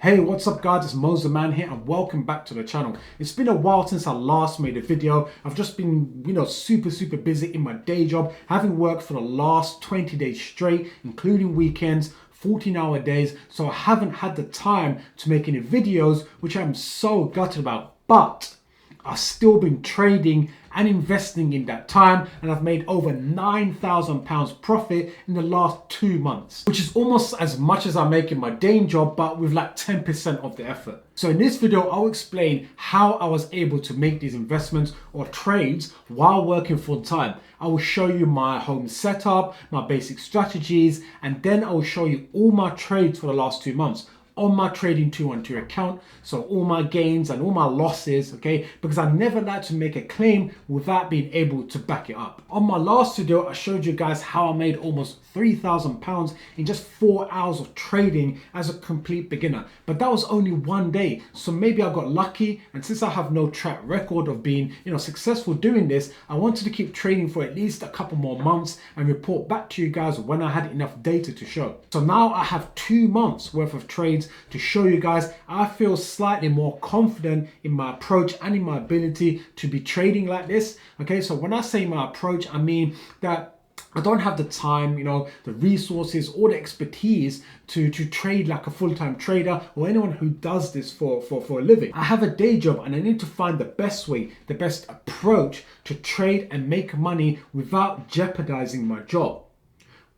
Hey, what's up guys, it's Mo's the Man here and welcome back to the channel. It's been a while since I last made a video. I've just been, super busy in my day job, having worked for the last 20 days straight, including weekends, 14-hour days, so I haven't had the time to make any videos, which I'm so gutted about. But I've still been trading and investing in that time, and I've made over £9,000 profit in the last 2 months, which is almost as much as I make in my day job, but with like 10% of the effort. So in this video, I'll explain how I was able to make these investments or trades while working full time. I will show you my home setup, my basic strategies, and then I will show you all my trades for the last 2 months on my trading 212 account, so all my gains and all my losses, okay, because I never like to make a claim without being able to back it up. On my last video, I showed you guys how I made almost £3,000 in just 4 hours of trading as a complete beginner, but that was only one day, so maybe I got lucky, and since I have no track record of being successful doing this, I wanted to keep trading for at least a couple more months and report back to you guys when I had enough data to show. So now I have 2 months worth of trades to show you guys. I feel slightly more confident in my approach and in my ability to be trading like this. Okay, so when I say my approach, I mean that I don't have the time, the resources or the expertise to trade like a full-time trader or anyone who does this for a living. I have a day job and I need to find the best way, the best approach to trade and make money without jeopardizing my job.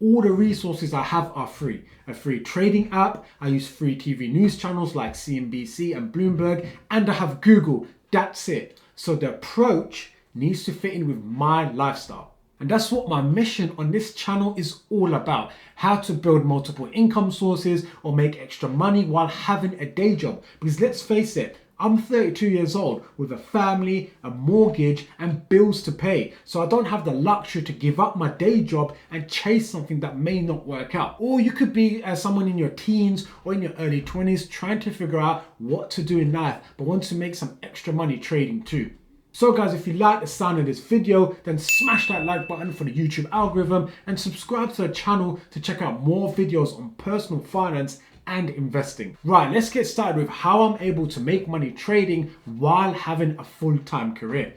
All the resources I have are free. A free trading app, I use free TV news channels like CNBC and Bloomberg, and I have Google. That's it. So the approach needs to fit in with my lifestyle. And that's what my mission on this channel is all about. How to build multiple income sources or make extra money while having a day job. Because let's face it, I'm 32 years old with a family, a mortgage and bills to pay. So I don't have the luxury to give up my day job and chase something that may not work out. Or you could be someone in your teens or in your early 20s trying to figure out what to do in life, but want to make some extra money trading too. So guys, if you like the sound of this video, then smash that like button for the YouTube algorithm and subscribe to the channel to check out more videos on personal finance and investing. Right, let's get started with how I'm able to make money trading while having a full-time career.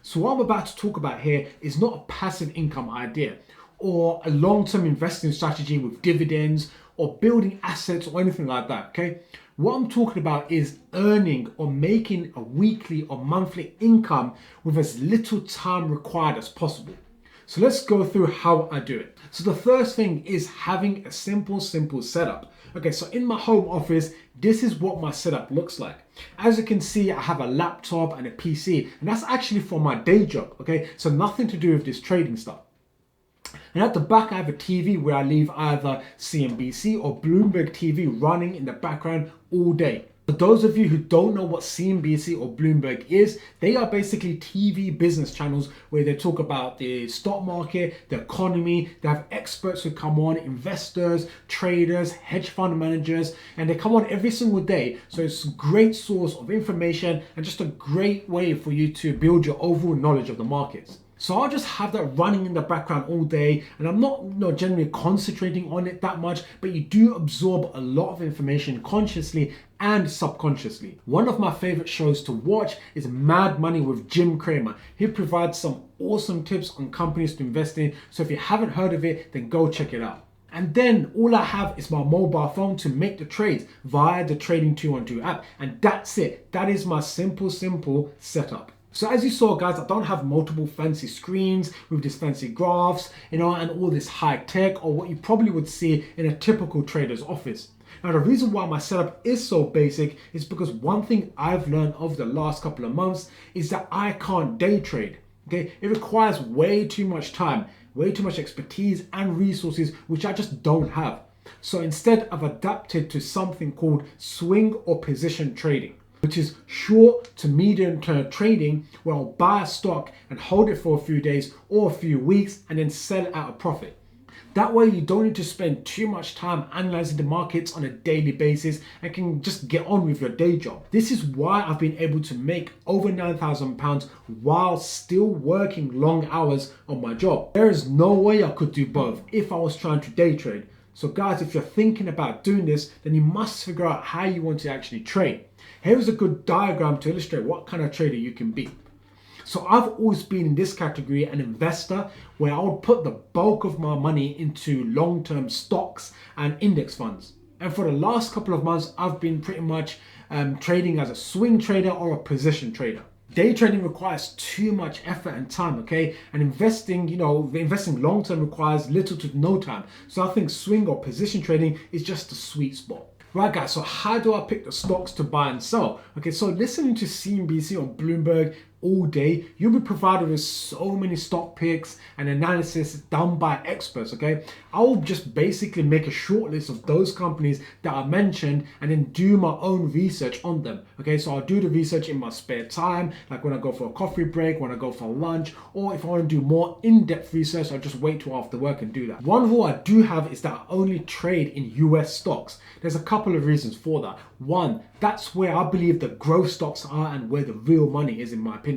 So what I'm about to talk about here is not a passive income idea or a long-term investing strategy with dividends or building assets or anything like that, okay? What I'm talking about is earning or making a weekly or monthly income with as little time required as possible. So let's go through how I do it. So the first thing is having a simple setup. Okay, so in my home office, this is what my setup looks like. As you can see, I have a laptop and a PC, and that's actually for my day job, okay? So nothing to do with this trading stuff. And at the back, I have a TV where I leave either CNBC or Bloomberg TV running in the background all day. For those of you who don't know what CNBC or Bloomberg is, they are basically TV business channels where they talk about the stock market, the economy. They have experts who come on, investors, traders, hedge fund managers, and they come on every single day. So it's a great source of information and just a great way for you to build your overall knowledge of the markets. So I'll just have that running in the background all day, and I'm not generally concentrating on it that much, but you do absorb a lot of information consciously and subconsciously. One of my favorite shows to watch is Mad Money with Jim Cramer. He provides some awesome tips on companies to invest in, so if you haven't heard of it, then go check it out. And then all I have is my mobile phone to make the trades via the Trading 212 app, and that's it. That is my simple setup. So as you saw guys, I don't have multiple fancy screens with these fancy graphs, and all this high tech or what you probably would see in a typical trader's office. Now the reason why my setup is so basic is because one thing I've learned over the last couple of months is that I can't day trade. Okay, it requires way too much time, way too much expertise and resources, which I just don't have. So instead I've adapted to something called swing or position trading, which is short to medium term trading where I'll buy a stock and hold it for a few days or a few weeks and then sell it at a profit. That way you don't need to spend too much time analyzing the markets on a daily basis and can just get on with your day job. This is why I've been able to make over £9,000 while still working long hours on my job. There is no way I could do both if I was trying to day trade. So guys, if you're thinking about doing this, then you must figure out how you want to actually trade. Here's a good diagram to illustrate what kind of trader you can be. So I've always been in this category, an investor, where I would put the bulk of my money into long-term stocks and index funds. And for the last couple of months, I've been pretty much trading as a swing trader or a position trader. Day trading requires too much effort and time, okay? And investing long-term requires little to no time. So I think swing or position trading is just a sweet spot. Right guys, so how do I pick the stocks to buy and sell? Okay, so listening to CNBC on Bloomberg all day, you'll be provided with so many stock picks and analysis done by experts, okay? I'll just basically make a short list of those companies that I mentioned and then do my own research on them, okay? So I'll do the research in my spare time, like when I go for a coffee break, when I go for lunch, or if I want to do more in-depth research, I'll just wait till after work and do that. One rule I do have is that I only trade in US stocks. There's a couple of reasons for that. One, that's where I believe the growth stocks are and where the real money is, in my opinion.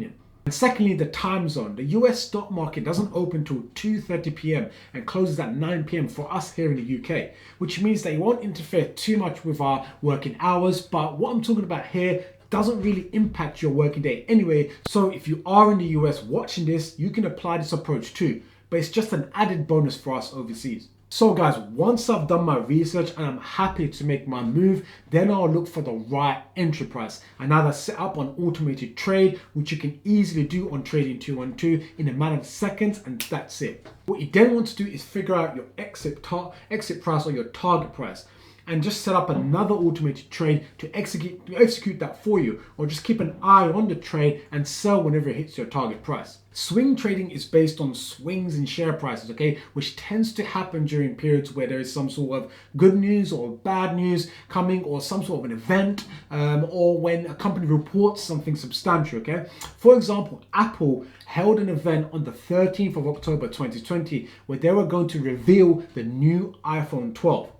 And secondly, the time zone. The US stock market doesn't open till 2:30 p.m. and closes at 9 p.m. for us here in the UK, which means that it won't interfere too much with our working hours. But what I'm talking about here doesn't really impact your working day anyway. So if you are in the US watching this, you can apply this approach too. But it's just an added bonus for us overseas. So guys, once I've done my research and I'm happy to make my move, then I'll look for the right entry price and either set up an automated trade, which you can easily do on Trading 212 in a matter of seconds, and that's it. What you then want to do is figure out your exit price or your target price, and just set up another automated trade to execute that for you, or just keep an eye on the trade and sell whenever it hits your target price. Swing trading is based on swings in share prices, okay, which tends to happen during periods where there is some sort of good news or bad news coming, or some sort of an event, or when a company reports something substantial, okay. For example, Apple held an event on the 13th of October 2020 where they were going to reveal the new iPhone 12.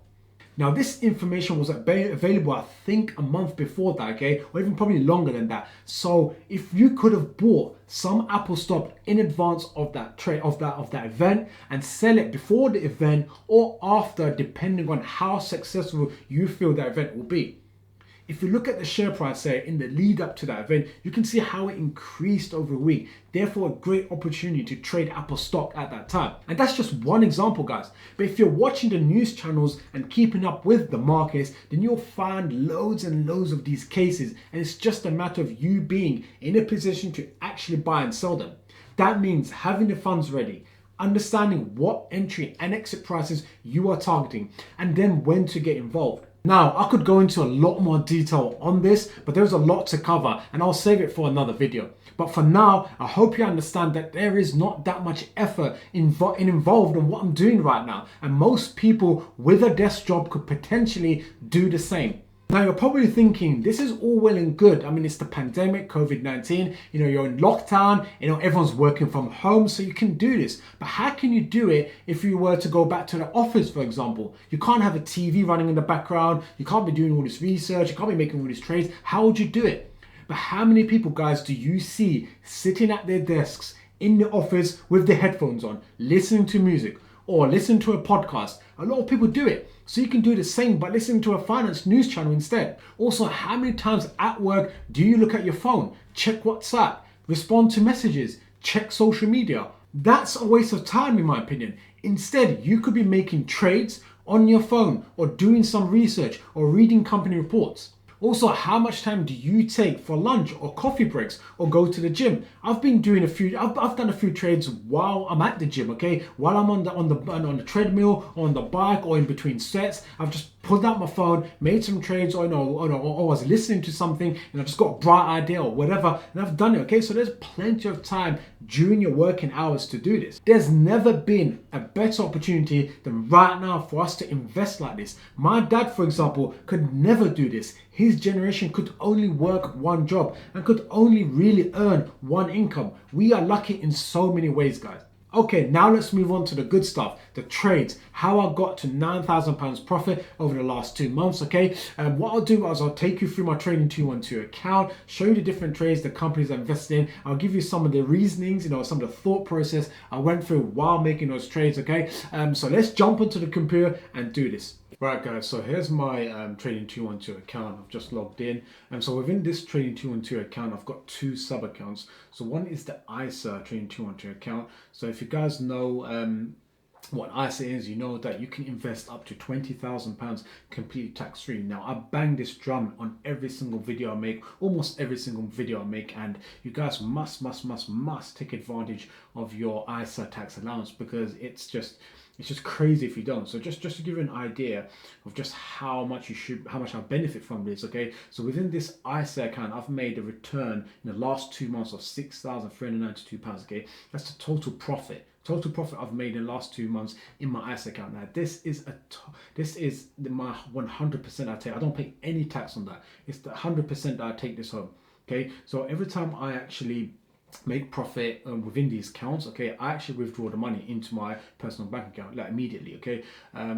Now this information was available, I think, a month before that, okay, or even probably longer than that. So if you could have bought some Apple stock in advance of that trade of that event and sell it before the event or after, depending on how successful you feel that event will be. If you look at the share price there in the lead up to that event, you can see how it increased over a week. Therefore, a great opportunity to trade Apple stock at that time. And that's just one example, guys. But if you're watching the news channels and keeping up with the markets, then you'll find loads and loads of these cases. And it's just a matter of you being in a position to actually buy and sell them. That means having the funds ready, understanding what entry and exit prices you are targeting, and then when to get involved. Now, I could go into a lot more detail on this, but there's a lot to cover and I'll save it for another video. But for now, I hope you understand that there is not that much effort involved in what I'm doing right now. And most people with a desk job could potentially do the same. Now you're probably thinking, this is all well and good. I mean, it's the pandemic, COVID-19, you're in lockdown, everyone's working from home, so you can do this. But how can you do it if you were to go back to the office, for example? You can't have a TV running in the background. You can't be doing all this research. You can't be making all these trades. How would you do it? But how many people, guys, do you see sitting at their desks in the office with their headphones on, listening to music or listening to a podcast? A lot of people do it. So you can do the same by listening to a finance news channel instead. Also, how many times at work do you look at your phone, check WhatsApp, respond to messages, check social media? That's a waste of time, in my opinion. Instead, you could be making trades on your phone or doing some research or reading company reports. Also, how much time do you take for lunch or coffee breaks or go to the gym? I've done a few trades while I'm at the gym, okay? While I'm on the treadmill, or on the bike, or in between sets, I've just pulled out my phone, made some trades, or was listening to something, and I've just got a bright idea or whatever, and I've done it, okay? So there's plenty of time during your working hours to do this. There's never been a better opportunity than right now for us to invest like this. My dad, for example, could never do this. His generation could only work one job and could only really earn one income. We are lucky in so many ways, guys. Okay, now let's move on to the good stuff, the trades, how I got to £9,000 profit over the last 2 months, okay? What I'll do is I'll take you through my Trading 212 account, show you the different trades, the companies I invested in. I'll give you some of the reasonings, some of the thought process I went through while making those trades, okay? So let's jump onto the computer and do this. Right guys, so here's my Trading 212 account. I've just logged in, and so within this Trading 212 account I've got 2 sub accounts. So one is the ISA Trading 212 account. So if you guys know what ISA is, you know that you can invest up to £20,000 completely tax-free. Now I bang this drum on every single video I make, almost every single video I make, and you guys must take advantage of your ISA tax allowance, because it's just crazy if you don't. So just to give you an idea of just how much I benefit from this, okay? So within this ISA account, I've made a return in the last 2 months of £6,392, okay? That's the total profit. Total profit I've made in the last 2 months in my ISA account. Now this is my 100% I take. I don't pay any tax on that. It's the 100% that I take this home, okay? So every time I actually make profit within these accounts, okay, I actually withdraw the money into my personal bank account like immediately, okay?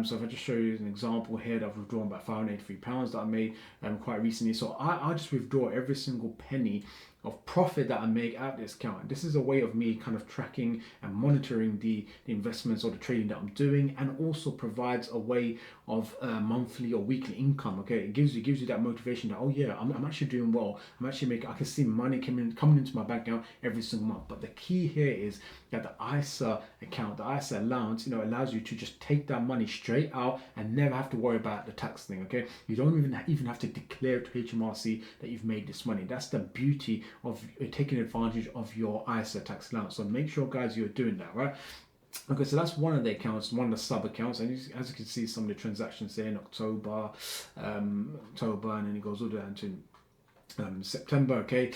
So if I just show you an example here, that I've withdrawn about £583 that I made quite recently. So I just withdraw every single penny of profit that I make out of this account. This is a way of me kind of tracking and monitoring the investments or the trading that I'm doing, and also provides a way of monthly or weekly income. Okay, it gives you that motivation that, oh yeah, I'm actually doing well. I can see money coming into my bank account every single month. But the key here is that the ISA account, the ISA allowance, allows you to just take that money straight out and never have to worry about the tax thing. Okay, you don't even have to declare to HMRC that you've made this money. That's the beauty of taking advantage of your ISA tax allowance. So make sure, guys, you're doing that, right? Okay, so that's one of the accounts, one of the sub accounts, and as you can see, some of the transactions there in October, and then it goes all the way down to September. Okay,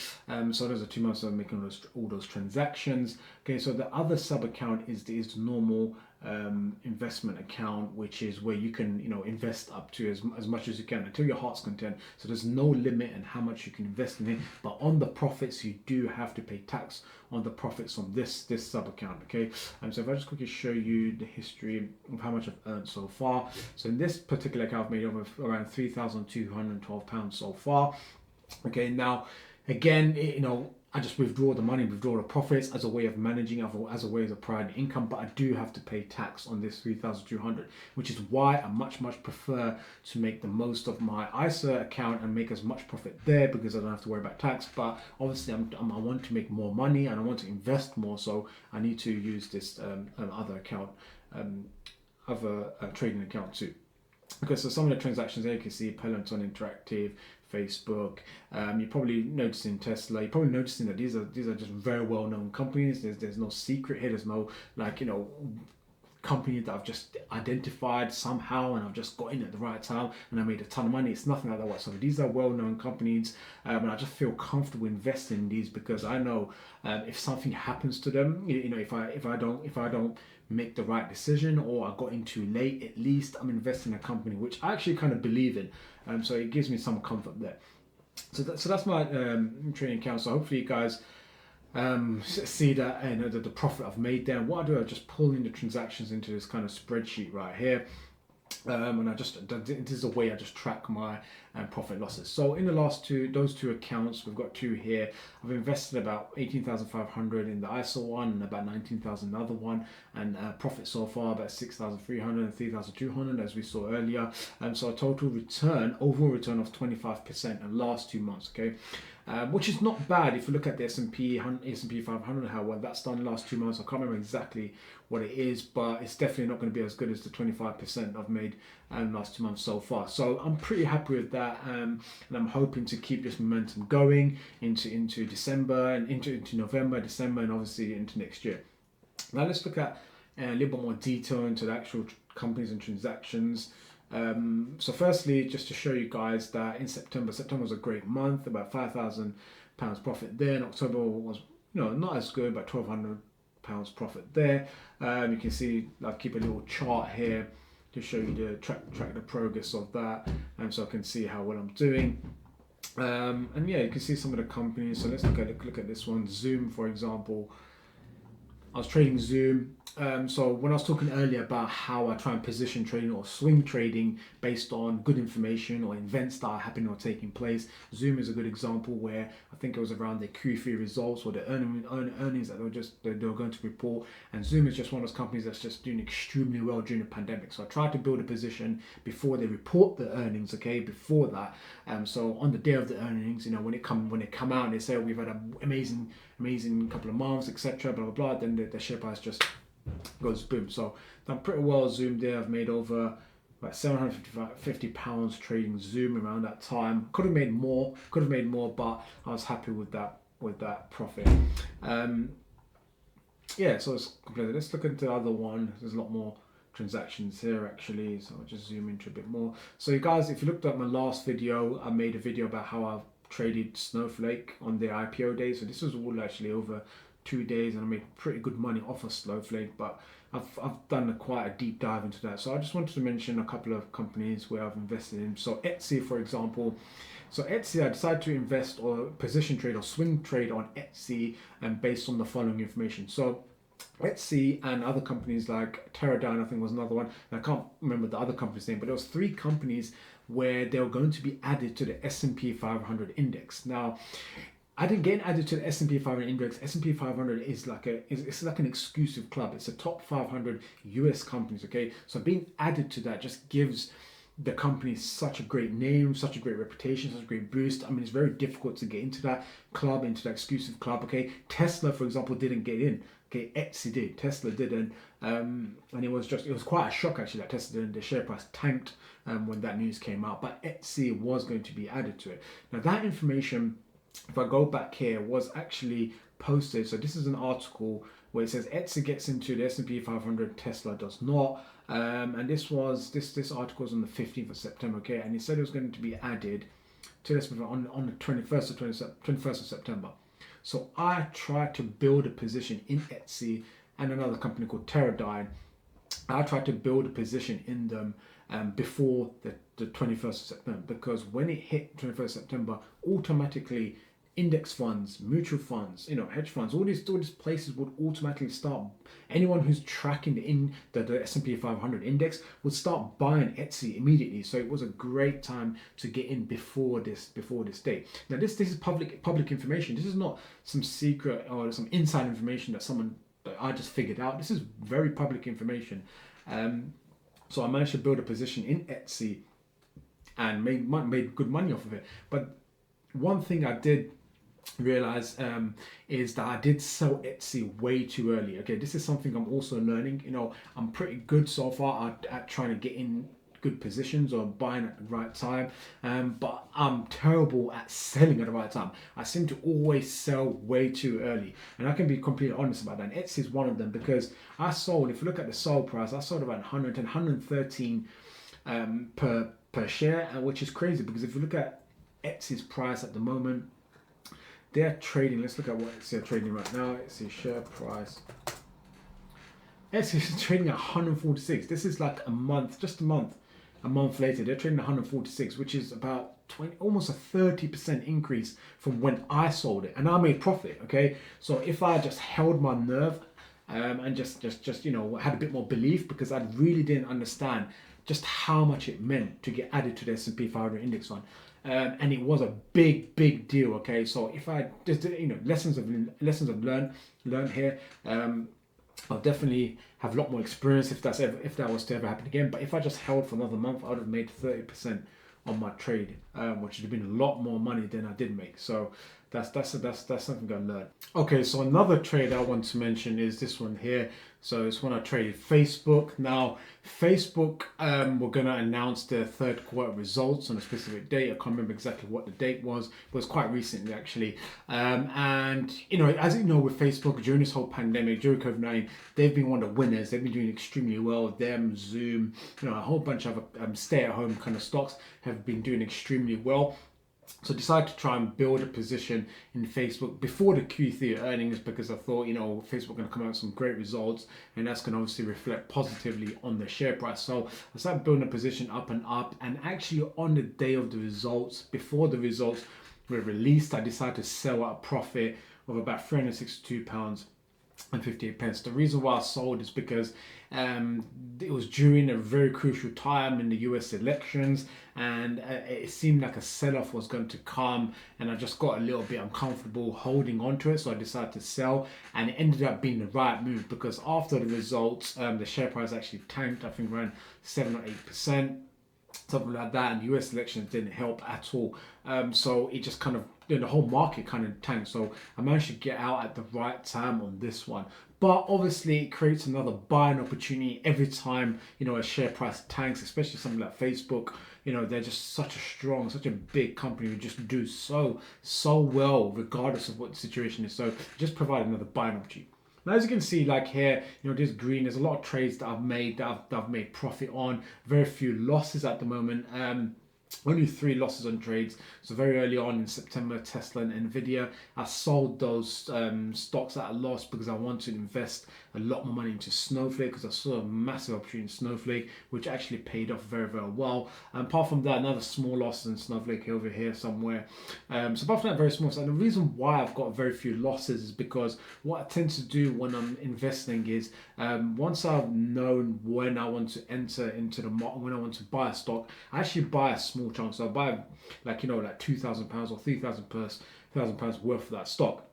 so those are 2 months of making all those transactions. Okay, so the other sub account is the normal investment account, which is where you can invest up to as much as you can until your heart's content. So there's no limit in how much you can invest in it, but on the profits you do have to pay tax on the profits on this sub account. Okay, so if I just quickly show you the history of how much I've earned so far. So in this particular account I've made over around £3,212 so far. Okay, now again, I just withdraw the money, withdraw the profits as a way of managing, as a way of providing income, but I do have to pay tax on this 3,200, which is why I much prefer to make the most of my ISA account and make as much profit there, because I don't have to worry about tax. But obviously I want to make more money and I want to invest more, so I need to use this other account, other trading account too. Okay, so some of the transactions there you can see: Peloton Interactive, Facebook. You're probably noticing Tesla. You're probably noticing that these are just very well known companies. There's no secret here. There's no company that I've just identified somehow and I've just got in at the right time and I made a ton of money. It's nothing like that whatsoever. These are well-known companies, and I just feel comfortable investing in these because I know if something happens to them, if I don't make the right decision, or I got in too late, at least I'm investing in a company which I actually kind of believe in. So it gives me some comfort there. So that's my trading account. So hopefully you guys see that the profit I've made there. What I do, I just pull in the transactions into this kind of spreadsheet right here, and this is a way I just track my profit losses. So in the last those two accounts, we've got 2 here. I've invested about 18,500 in the ISA one and about 19,000 in the other one, and profit so far about 6,300 and 3,200 as we saw earlier. So a total overall return of 25% in the last 2 months. Okay. Which is not bad if you look at the S&P 500, how well that's done in the last 2 months. I can't remember exactly what it is, but it's definitely not going to be as good as the 25% I've made in the last 2 months so far. So I'm pretty happy with that, and I'm hoping to keep this momentum going into December and into November, December, and obviously into next year. Now let's look at a little bit more detail into the actual companies and transactions. So firstly, just to show you guys that in September was a great month, about £5,000 profit there. In October was not as good, but £1,200 profit there. You can see I'll keep a little chart here to show you the track the progress of that, and so I can see how well I'm doing. And yeah, you can see some of the companies. So let's look at this one, Zoom, for example. I was trading Zoom. So when I was talking earlier about how I try and position trading or swing trading based on good information or events that are happening or taking place, Zoom is a good example where I think it was around the Q3 results or the earnings that they were going to report. And Zoom is just one of those companies that's just doing extremely well during the pandemic. So I tried to build a position before they report the earnings. Okay, before that. So on the day of the earnings, when they come out and they say, oh, we've had an amazing couple of months, etc. Blah blah blah. Then the share price just goes boom. So done pretty well Zoom there. I've made over about £750 trading Zoom around that time. Could have made more, but I was happy with that profit. Yeah, so it's completed. Let's look into the other one. There's a lot more transactions here actually, so I'll just zoom into a bit more. So you guys, if you looked at my last video, I made a video about how I've traded Snowflake on their IPO day. So this was all actually over 2 days, and I made pretty good money off of Snowflake, but I've done quite a deep dive into that. So I just wanted to mention a couple of companies where I've invested in. So Etsy, for example. So Etsy, I decided to invest or position trade or swing trade on Etsy, and based on the following information. So Etsy and other companies like Teradyne, I think was another one. And I can't remember the other company's name, but there was 3 companies where they were going to be added to the S&P 500 index. Now, I didn't get added to the S&P 500 index. S&P 500 is like an exclusive club. It's a top 500 US companies. Okay, so being added to that just gives the company such a great name, such a great reputation, such a great boost. I mean, it's very difficult to get into that club, into that exclusive club. Okay, Tesla, for example, didn't get in. Okay, Etsy did, Tesla didn't, and it was quite a shock actually that Tesla didn't. The share price tanked when that news came out, but Etsy was going to be added to it. Now that information, if I go back here, was actually posted. So this is an article where it says Etsy gets into the S&P 500, Tesla does not. And this article was on the 15th of September. Okay, and it said it was going to be added to this on the 21st of September. So I tried to build a position in Etsy and another company called Teradyne. I tried to build a position in them before the 21st of September, because when it hit 21st September, automatically index funds, mutual funds, hedge funds, all these places would automatically start. Anyone who's tracking the S&P 500 index would start buying Etsy immediately. So it was a great time to get in before this date. Now this is public information. This is not some secret or some inside information that I just figured out. This is very public information. So I managed to build a position in Etsy and made good money off of it. But one thing I did realize is that I did sell Etsy way too early. Okay, this is something I'm also learning. I'm pretty good so far at trying to get in good positions or buying at the right time, but I'm terrible at selling at the right time. I seem to always sell way too early, and I can be completely honest about that. And Etsy is one of them, because I sold, if you look at the sold price, I sold about 110, 113 per share, which is crazy, because if you look at Etsy's price at the moment, they're trading. Let's look at what Etsy are trading right now. Etsy share price. Etsy is trading at 146. This is like a month later. They're trading at 146, which is about almost a 30% increase from when I sold it, and I made profit. Okay, so if I just held my nerve and just had a bit more belief, because I really didn't understand just how much it meant to get added to the S&P 500 index fund. And it was a big deal. Okay, so if I just lessons I've learned here, I'll definitely have a lot more experience if that was to ever happen again. But if I just held for another month, I would have made 30% on my trade, which would have been a lot more money than I did make. So that's something I learned. Okay, so another trade I want to mention is this one here. So it's when I traded Facebook. Now, Facebook were going to announce their third quarter results on a specific date. I can't remember exactly what the date was, but it was quite recently actually. And as you know, with Facebook during this whole pandemic, during COVID-19, they've been one of the winners. They've been doing extremely well. Them, Zoom, a whole bunch of stay-at-home kind of stocks have been doing extremely well. So I decided to try and build a position in Facebook before the Q3 earnings, because I thought, Facebook going to come out with some great results, and that's going to obviously reflect positively on the share price. So I started building a position up, and actually on the day of the results, before the results were released, I decided to sell at a profit of about £362. and 58 pence. The reason why I sold is because it was during a very crucial time in the US elections, and it seemed like a sell-off was going to come, and I just got a little bit uncomfortable holding on to it, so I decided to sell, and it ended up being the right move because after the results, the share price actually tanked, I think around 7 or 8%, something like that, and the US elections didn't help at all. So it just kind of, the whole market kind of tanked. So I managed to get out at the right time on this one. But obviously, it creates another buying opportunity every time a share price tanks, especially something like Facebook. They're just such a strong, such a big company who just do so well regardless of what the situation is. So just provide another buying opportunity. Now, as you can see, like here, this green, there's a lot of trades that I've made that I've made profit on. Very few losses at the moment. Only 3 losses on trades. So very early on in September, Tesla and Nvidia, I sold those stocks at a loss because I wanted to invest a lot more money into Snowflake because I saw a massive opportunity in Snowflake, which actually paid off very, very well. And apart from that, another small loss in Snowflake over here somewhere. So apart from that, very small. So the reason why I've got very few losses is because what I tend to do when I'm investing is once I've known when I want to enter into the market, when I want to buy a stock, I actually buy a small chunk. So I buy like £2,000 or £3,000 worth of that stock.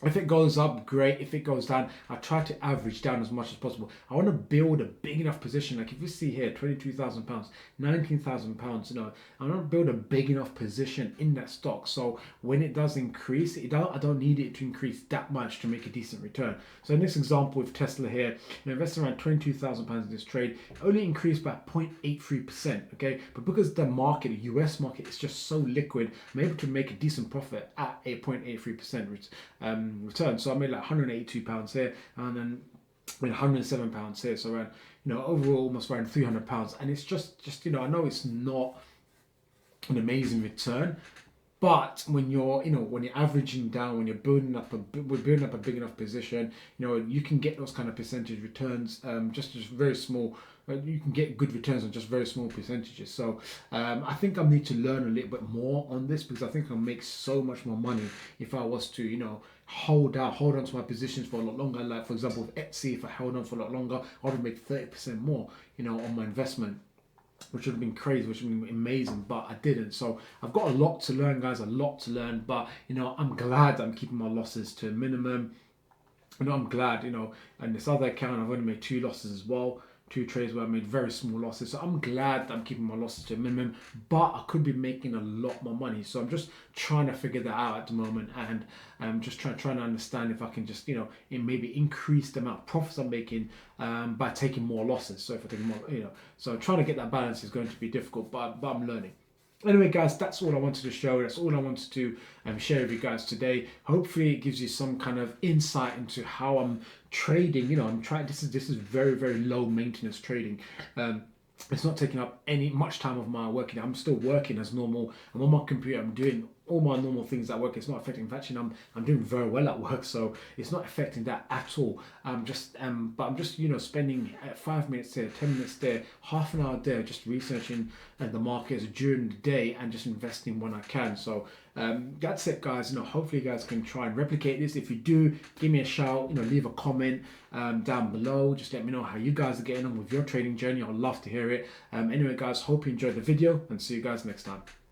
If it goes up, great. If it goes down, I try to average down as much as possible. I want to build a big enough position. Like if you see here, £22,000, £19,000, I want to build a big enough position in that stock. So when it does increase, I don't need it to increase that much to make a decent return. So in this example with Tesla here, investing around £22,000 in this trade, only increased by 0.83%, okay? But because the market, the US market, is just so liquid, I'm able to make a decent profit at a 0.83% return. So I made like £182 here, and then I made £107 here. So around, overall almost around £300. And it's just I know it's not an amazing return, but when you're averaging down, when you're building up a big enough position, you can get those kind of percentage returns, just very small. You can get good returns on just very small percentages. So I think I need to learn a little bit more on this because I think I'll make so much more money if I was to, hold on to my positions for a lot longer. Like for example, with Etsy, if I held on for a lot longer, I would have made 30% more, on my investment, which would have been crazy, which would have been amazing, but I didn't. So I've got a lot to learn, guys, a lot to learn, but I'm glad I'm keeping my losses to a minimum. I'm glad, and this other account I've only made 2 losses as well. 2 trades where I made very small losses. So I'm glad that I'm keeping my losses to a minimum, but I could be making a lot more money. So I'm just trying to figure that out at the moment, and I'm just trying to understand if I can just, maybe increase the amount of profits I'm making by taking more losses. So if I take more, so trying to get that balance is going to be difficult, but I'm learning. Anyway, guys, that's all I wanted to show. That's all I wanted to share with you guys today. Hopefully, it gives you some kind of insight into how I'm trading. I'm trying. This is very, very low maintenance trading. It's not taking up much time of my working. I'm still working as normal. I'm on my computer. I'm doing all my normal things at work. It's not affecting. In fact, I'm doing very well at work, so it's not affecting that at all. But I'm just spending 5 minutes there, 10 minutes there, half an hour there, just researching the markets during the day and just investing when I can. So that's it, guys. Hopefully you guys can try and replicate this. If you do, give me a shout. Leave a comment down below. Just let me know how you guys are getting on with your trading journey. I'd love to hear it. Anyway, guys, hope you enjoyed the video, and see you guys next time.